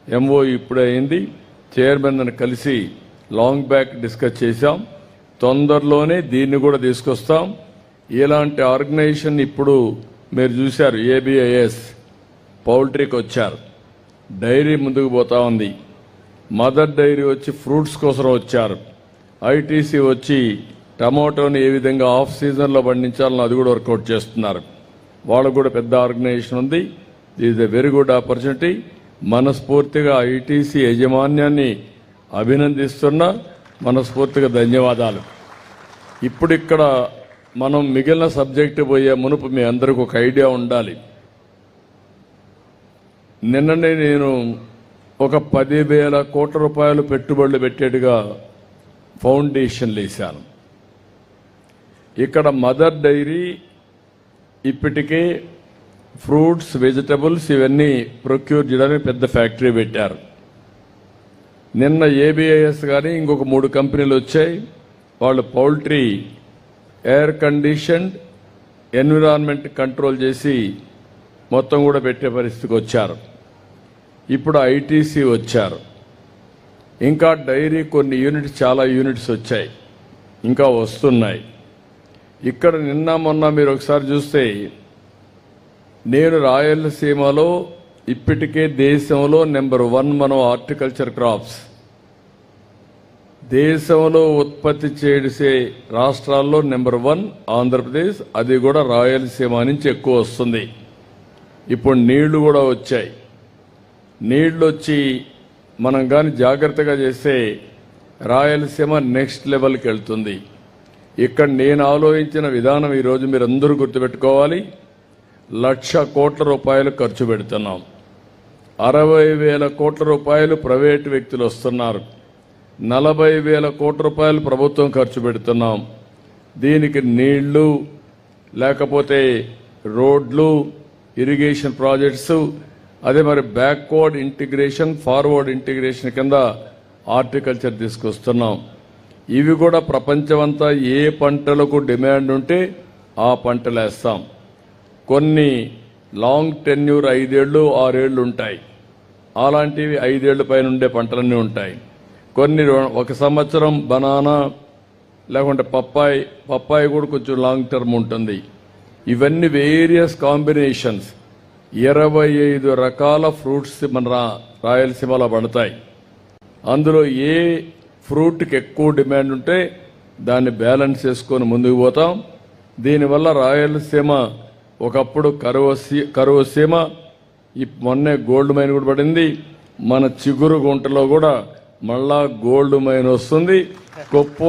MO ఇప్పుడే అయింది. Chairman అని కలిసి లాంగ్ బ్యాక్ డిస్కస్ చేశాం. తొందరలోనే దీన్ని కూడా తీసుకొస్తాం. ఇలాంటి ఆర్గనైజేషన్ ఇప్పుడు మీరు చూశారు. ఏబిఐఎస్ పౌల్ట్రీకి వచ్చారు, డైరీ ముందుకు పోతా ఉంది. మదర్ డైరీ వచ్చి ఫ్రూట్స్ కోసం వచ్చారు. ఐటీసీ వచ్చి టమాటోని ఏ విధంగా ఆఫ్ సీజన్లో పండించాలని అది కూడా వర్కౌట్ చేస్తున్నారు. వాళ్ళకు కూడా పెద్ద ఆర్గనైజేషన్ ఉంది. This a very good opportunity. మనస్ఫూర్తిగా ఐటీసీ యాజమాన్యాన్ని అభినందిస్తున్నా, మనస్ఫూర్తిగా ధన్యవాదాలు. ఇప్పుడు ఇక్కడ మనం మిగిలిన సబ్జెక్టు పోయే మునుపు మీ అందరికీ ఒక ఐడియా ఉండాలి. నిన్ననే నేను ఒక 10,000 కోట్ల రూపాయలు పెట్టుబడులు పెట్టేట్టుగా ఫౌండేషన్లు వేశాను. ఇక్కడ మదర్ డైరీ ఇప్పటికే ఫ్రూట్స్, వెజిటబుల్స్ ఇవన్నీ ప్రొక్యూర్ చేయడానికి పెద్ద ఫ్యాక్టరీ పెట్టారు. నిన్న ఏబిఐఎస్ కానీ ఇంకొక 3 కంపెనీలు వచ్చాయి. వాళ్ళు poultry air conditioned environment control చేసి మొత్తం కూడా పెట్టే పరిస్థితికి వచ్చారు. ఇప్పుడు ఐటీసీ వచ్చారు. ఇంకా డైరీ కొన్ని యూనిట్స్, చాలా యూనిట్స్ వచ్చాయి, ఇంకా వస్తున్నాయి. ఇక్కడ నిన్న మొన్న మీరు ఒకసారి చూస్తే నేను రాయలసీమలో ఇప్పటికే దేశంలో నెంబర్ 1 మనం హార్టికల్చర్ క్రాప్స్ దేశంలో ఉత్పత్తి చేసే రాష్ట్రాల్లో నెంబర్ 1 ఆంధ్రప్రదేశ్, అది కూడా రాయలసీమ నుంచి ఎక్కువ వస్తుంది. ఇప్పుడు నీళ్లు కూడా వచ్చాయి. నీళ్లు వచ్చి మనం కానీ జాగ్రత్తగా చేస్తే రాయలసీమ నెక్స్ట్ లెవెల్కి వెళ్తుంది. ఇక్కడ నేను ఆలోచించిన విధానం ఈరోజు మీరు అందరూ గుర్తుపెట్టుకోవాలి. 1,00,000 కోట్ల రూపాయలు ఖర్చు పెడుతున్నాం. 60,000 కోట్ల రూపాయలు ప్రైవేటు వ్యక్తులు వస్తున్నారు. 40,000 కోట్ల రూపాయలు ప్రభుత్వం ఖర్చు పెడుతున్నాం. దీనికి నీళ్లు, లేకపోతే రోడ్లు, ఇరిగేషన్ ప్రాజెక్ట్స్, అదే మరి బ్యాక్వర్డ్ ఇంటిగ్రేషన్, ఫార్వర్డ్ ఇంటిగ్రేషన్ కింద హార్టికల్చర్ తీసుకొస్తున్నాం. ఇవి కూడా ప్రపంచమంతా ఏ పంటలకు డిమాండ్ ఉంటే ఆ పంటలు వేస్తాం. కొన్ని లాంగ్ టెన్యూర్ 5 ఏళ్ళు 6 ఏళ్ళు ఉంటాయి. అలాంటివి 5 ఏళ్ల పైన ఉండే పంటలన్నీ ఉంటాయి. కొన్ని 1 సంవత్సరం బనానా, లేకుంటే పప్పాయి కూడా కొంచెం లాంగ్ టర్మ్ ఉంటుంది. ఇవన్నీ వేరియస్ కాంబినేషన్స్. 25 రకాల ఫ్రూట్స్ మన రాయలసీమలో పడతాయి. అందులో ఏ ఫ్రూట్కి ఎక్కువ డిమాండ్ ఉంటే దాన్ని బ్యాలెన్స్ చేసుకొని ముందుకు పోతాం. దీనివల్ల రాయలసీమ ఒకప్పుడు కరువు సీమ, మొన్నే గోల్డ్ మైన్ కూడా పడింది. మన చిగురు గుంటలో కూడా మళ్ళా గోల్డ్ మైన్ వస్తుంది. కుప్పం